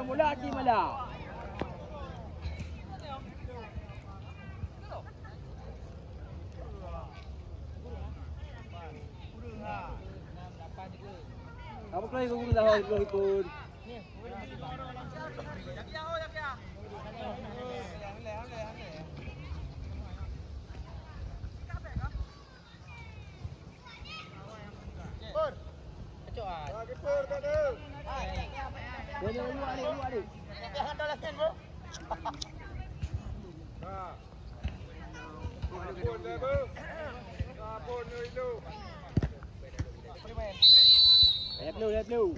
pegang bola Hakim malah. Apa kau ikut guru dah ikut. Lihat lu.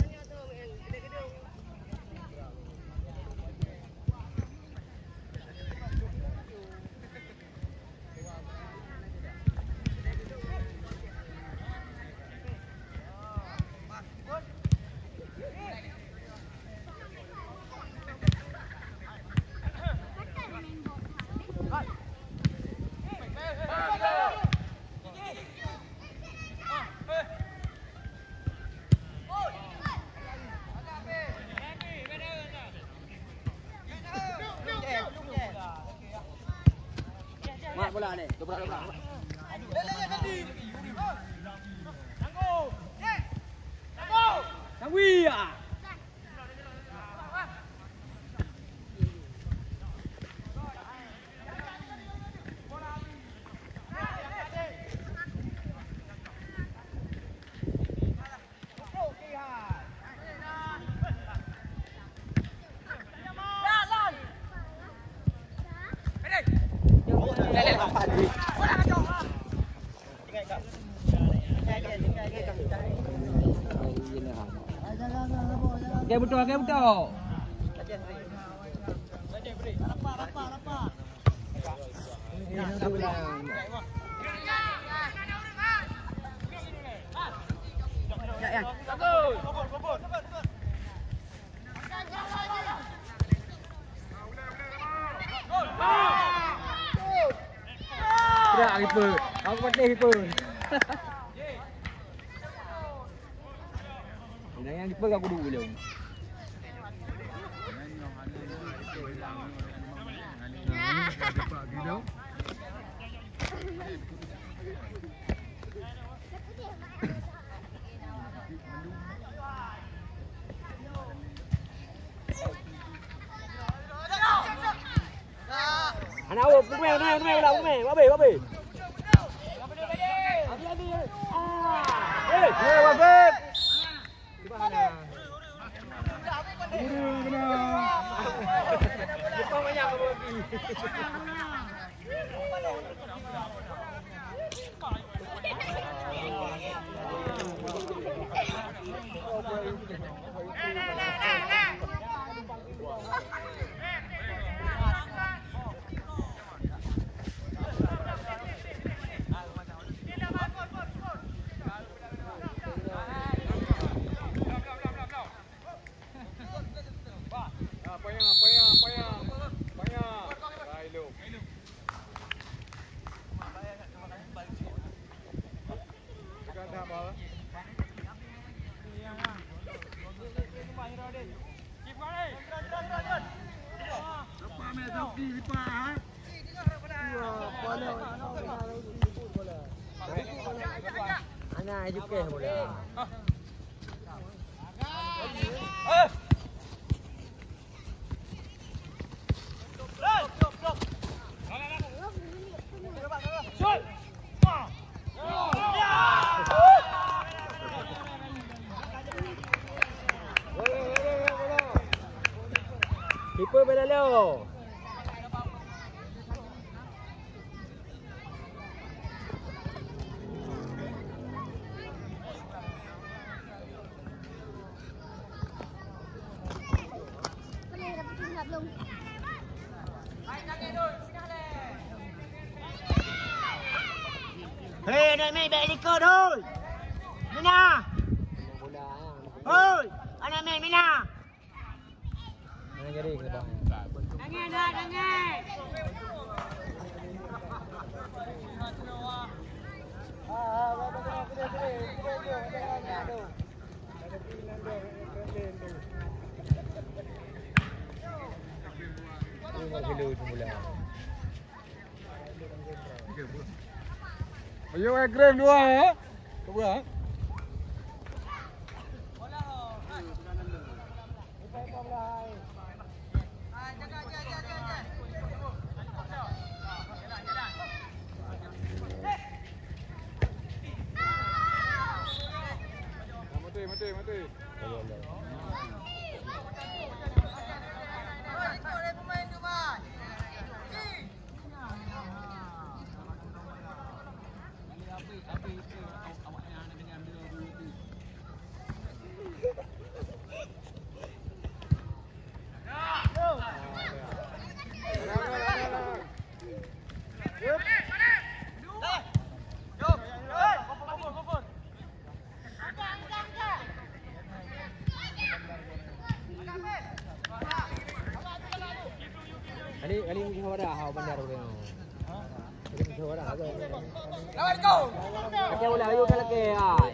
Mat bola ni. Dobrak. Tangwi ah. Okey betul. Rapat. Ya. Bagus. Gerak keeper. Aku patih keeper. Yang keeper aku dulu belum. Anak awak pemain babe. Abi. Wafid. Di mana? Benar. Depan banyak apa lagi? Ana juga bola. Keeper bela lo. Hei, nak main baik lekor hoi. Mina. Hoi, anak main Mina. Mana jadi ke bang? Dangan. gila semula. Ayo Grand dua ya. Coba. Mati. Ani menghawa dah hau bandar boleh. Ini menghawa dah ada. Lawan kau. Kau boleh ayo kalau ke ai.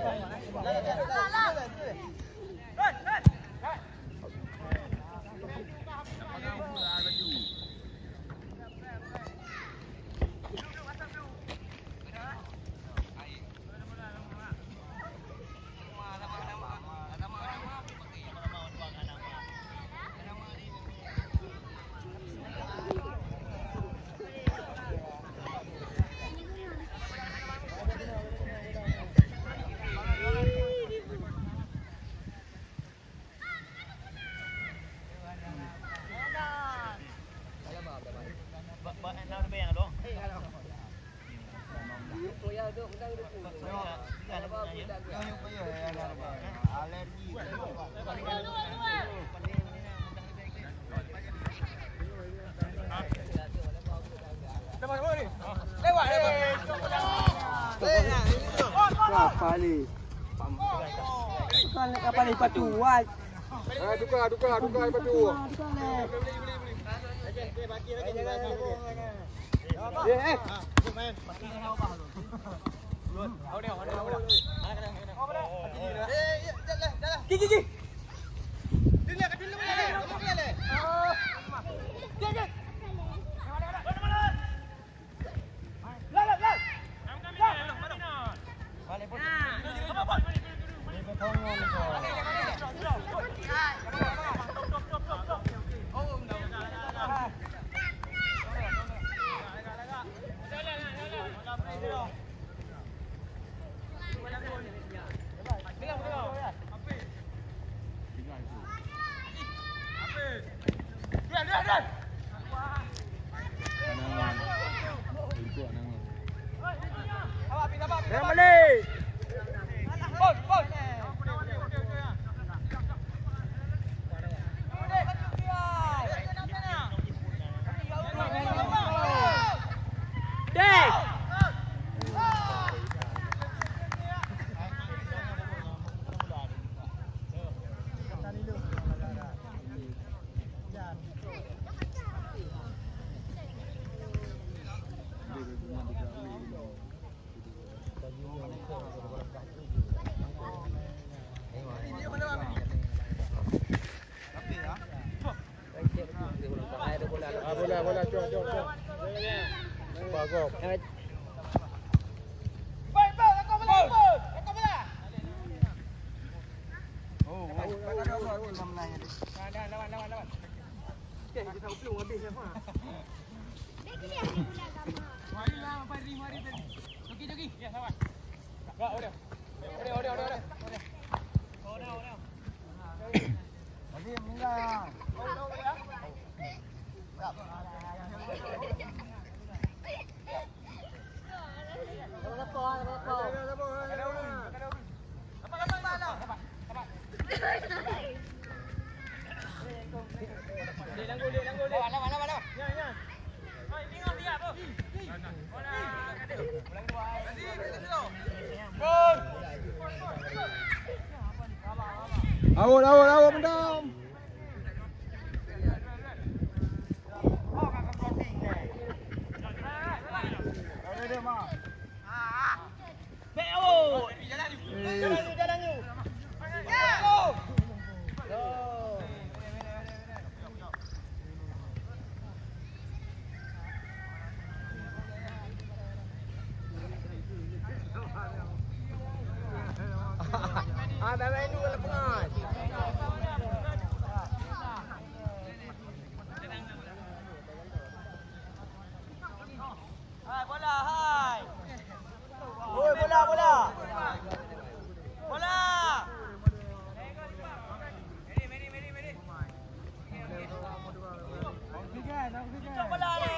Apa ni? Bukan apa ni patu wai. Tukar batu. Gigi. Yang balik. Bola, jom. Bagus. Lawan. Okay, kita upload habis dah. Mari tadi. Jogi. Ya, lawan. Gak, udah. Lagi menang. Awal mendam. dah main dulu lapangan. Hai bola, hai. Oi bola, bola. Bola. Cok bola ni.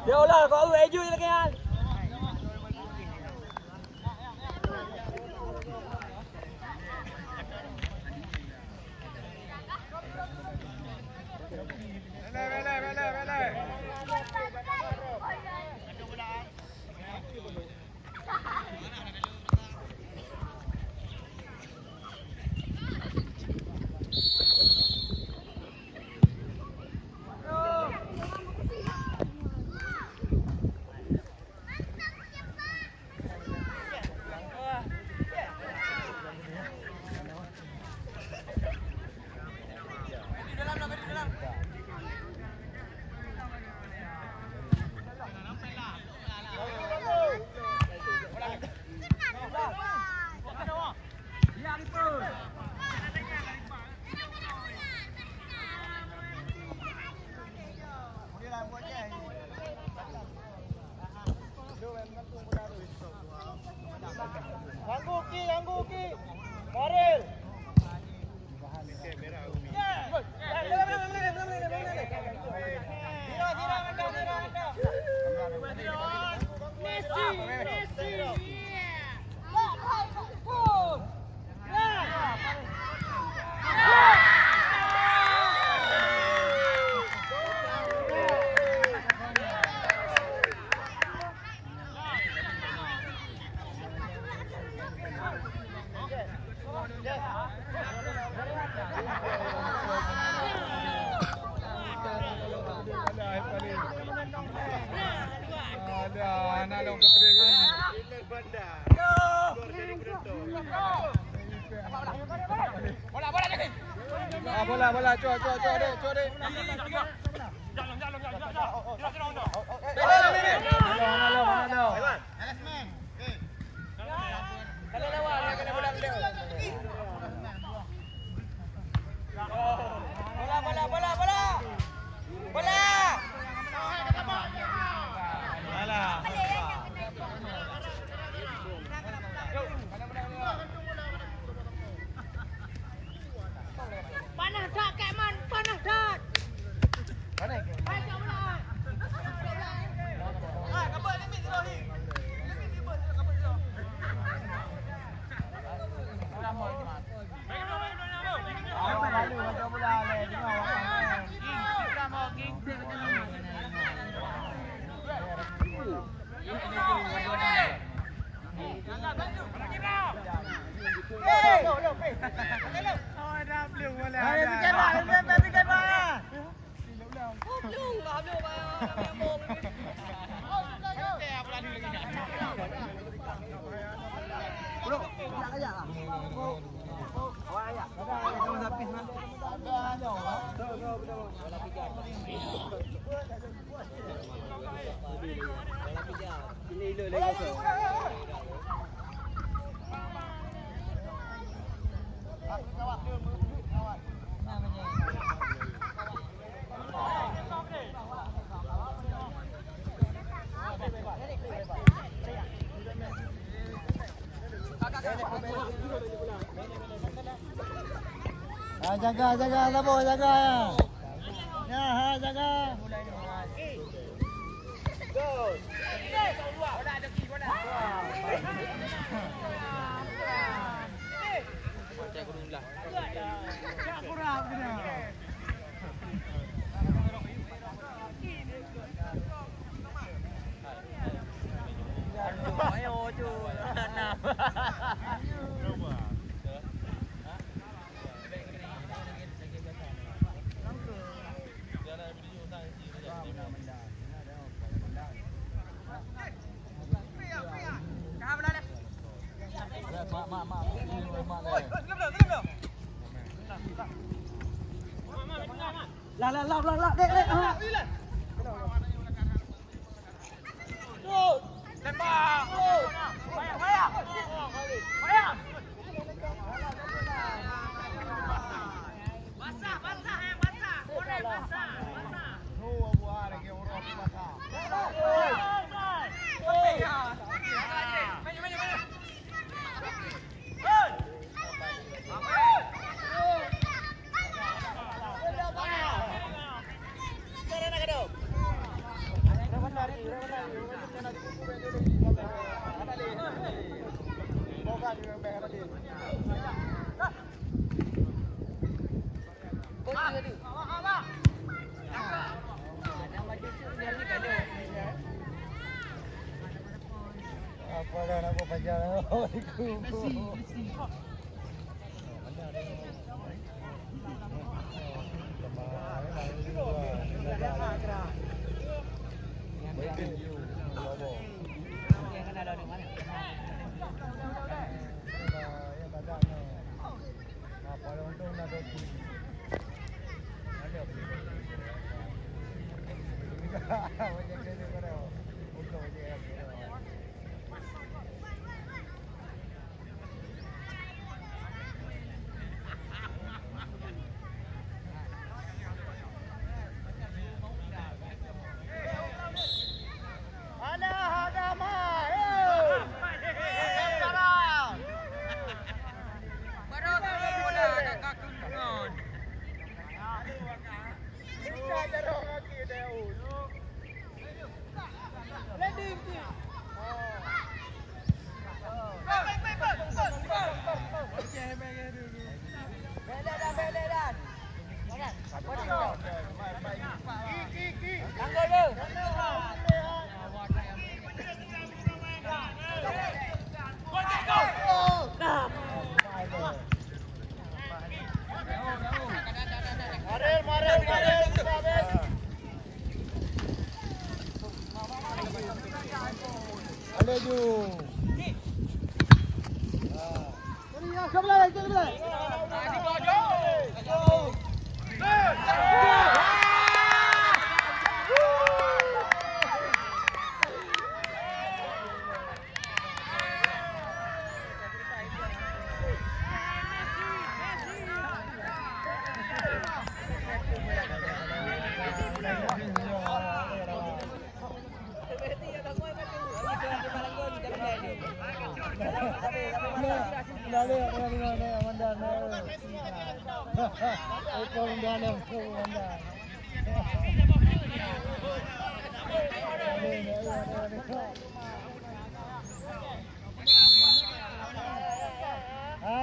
Điều là có người vui là cái anh. Ganggu Ki. Maril. Bola, cua dek. Jaga, Sabo, jaga. Ya, jaga. Go. Bola ada ki bola. sebelah. Kurang punya. Ayo tu. Nah. Lah, dek. Tembak. Bayang. Basah. Korek basah. No, buah lagi orang basah. Apa dah nak buat pajar? Messi.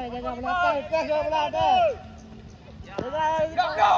Jaga belakang, jaga belakang. Jaga.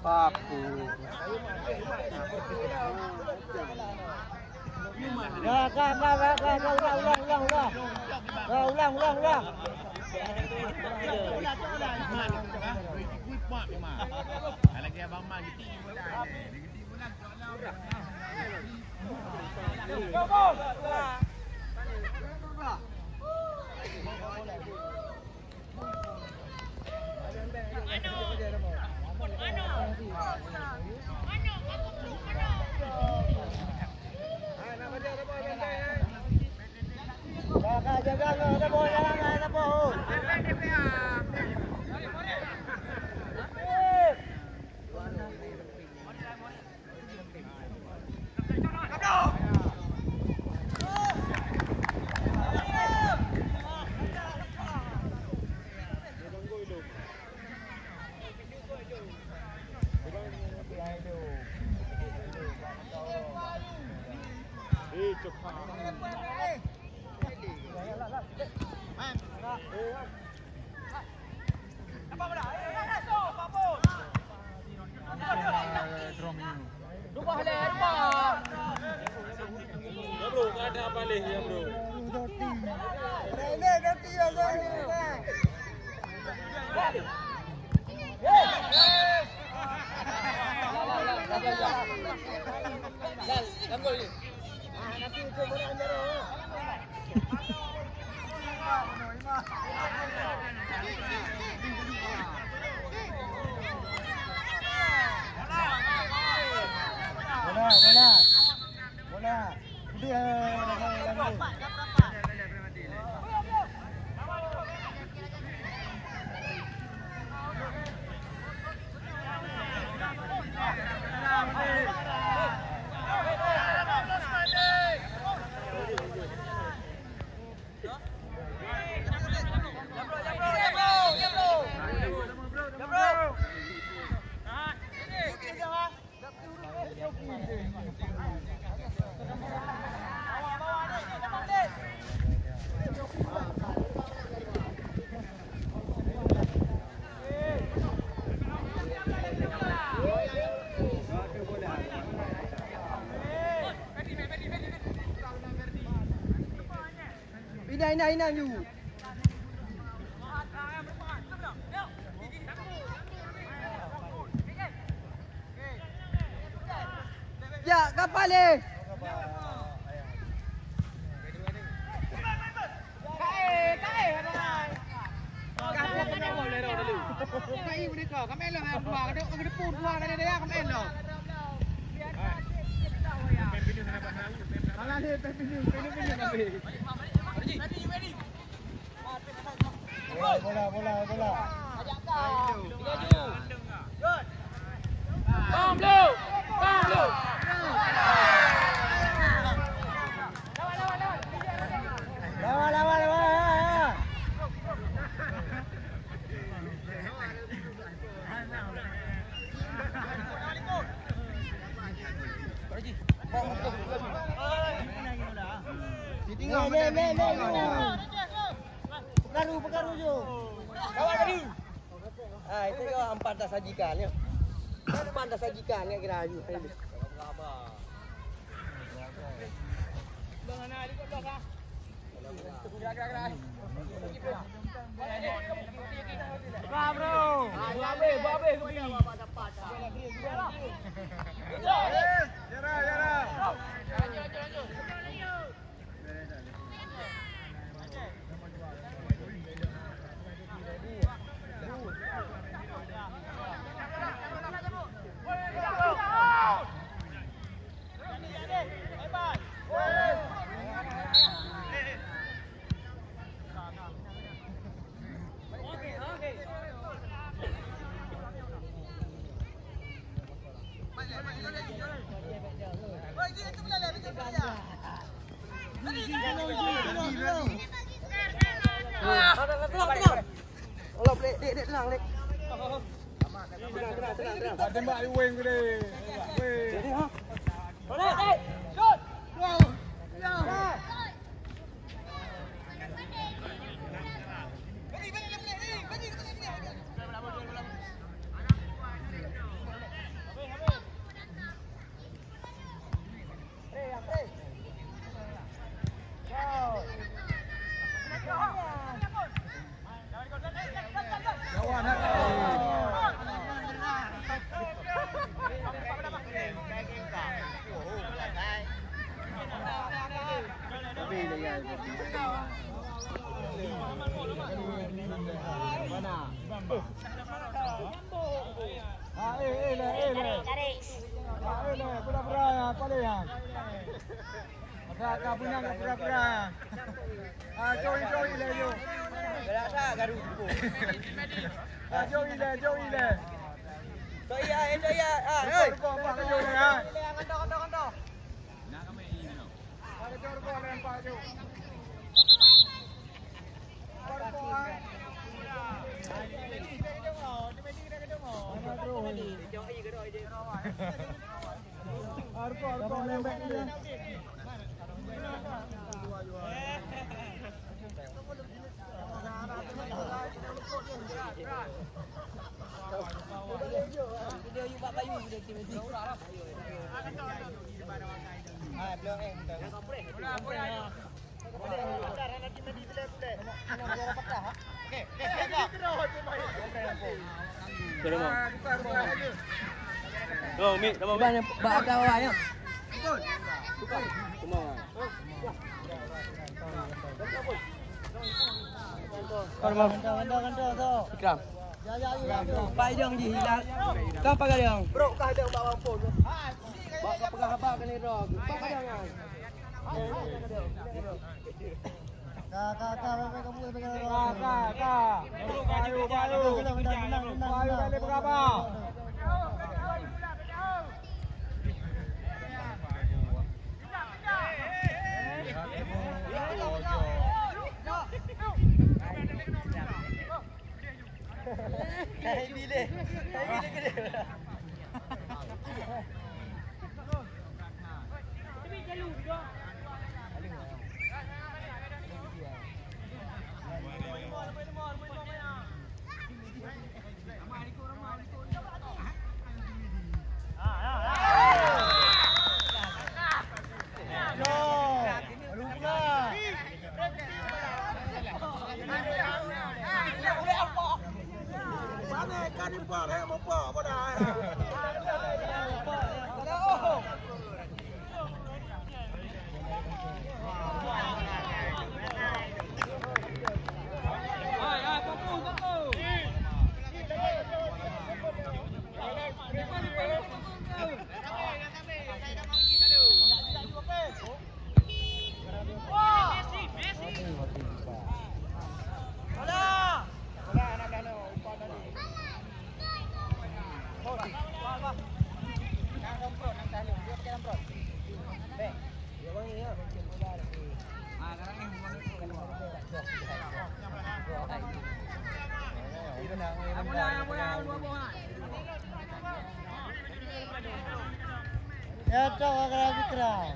Papu. Ulang. Lagi abang mak gitu. Jaga ada bola, ada bola. Ada balik ya bro. Bola. Dia Inang you. Ya, kapal ni. Bola. Bang blue. Lawan. Pengaruh je. Kawan tadi. Itu yang pantas sajikan ya. Pantas sajikan ya kira aju. Tenang. Tembak di wing gede. Shoot. Kawan. Pai dia pergi hilang. Kau pakai dia. Bro, kau ada bawa pun. Bawa kau pegang habaq ni roh. Kau pakai dia. Kakak, kamu pegang roh. Kakak. Bayu kali berapa? Hai bila gede. Ya tak agak fikram.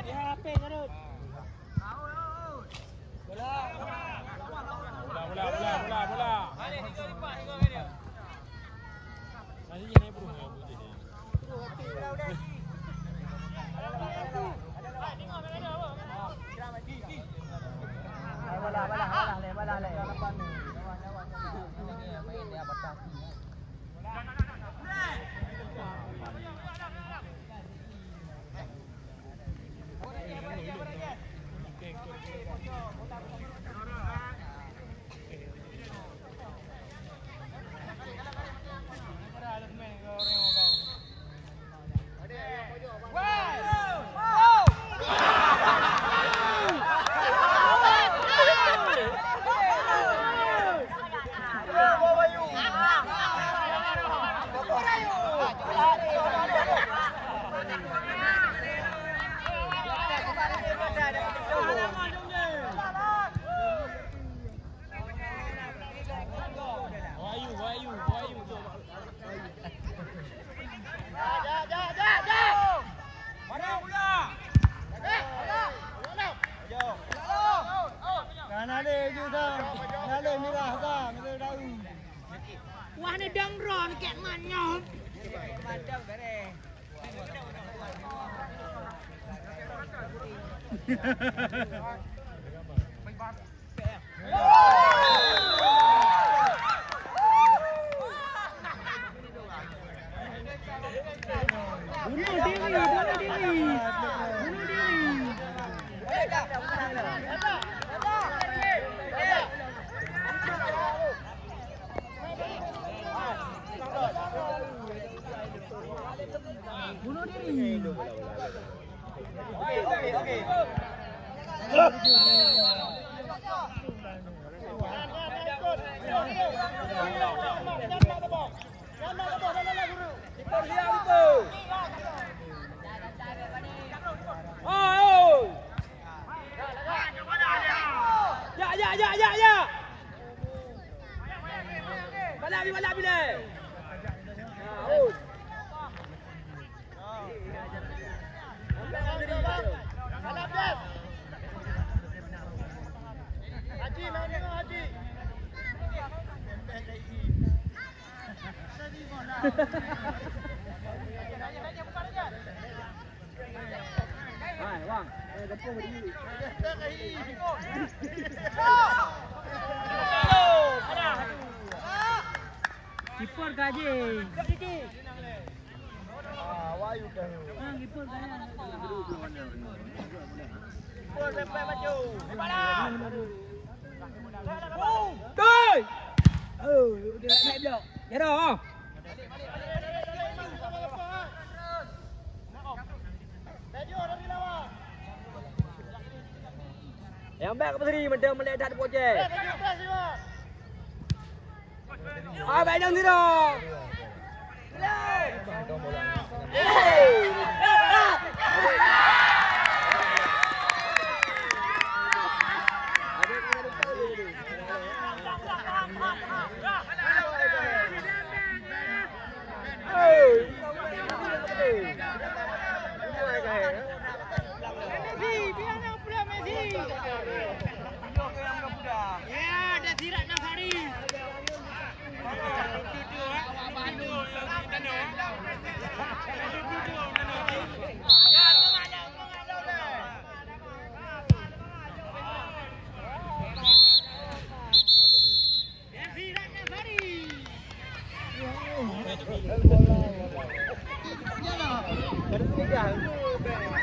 Ya apa garut? Bola. Nanti ini burung ya bu jadi. Wah ni dangron ket manyom. Madam bare. Bunuh diri. Bunuh diri. Okey. Ya. Bala bila. Haji, main tengok Haji. Hai, bang. Gempung berdiri. Keeper gaji. Wayu dah. Keeper gaji. Keeper sampai maju. Bola. Tôi. Dia nak naik blok. Ya dah. Yang baik ke Pasri mendem meledak di pojok. Baik dah.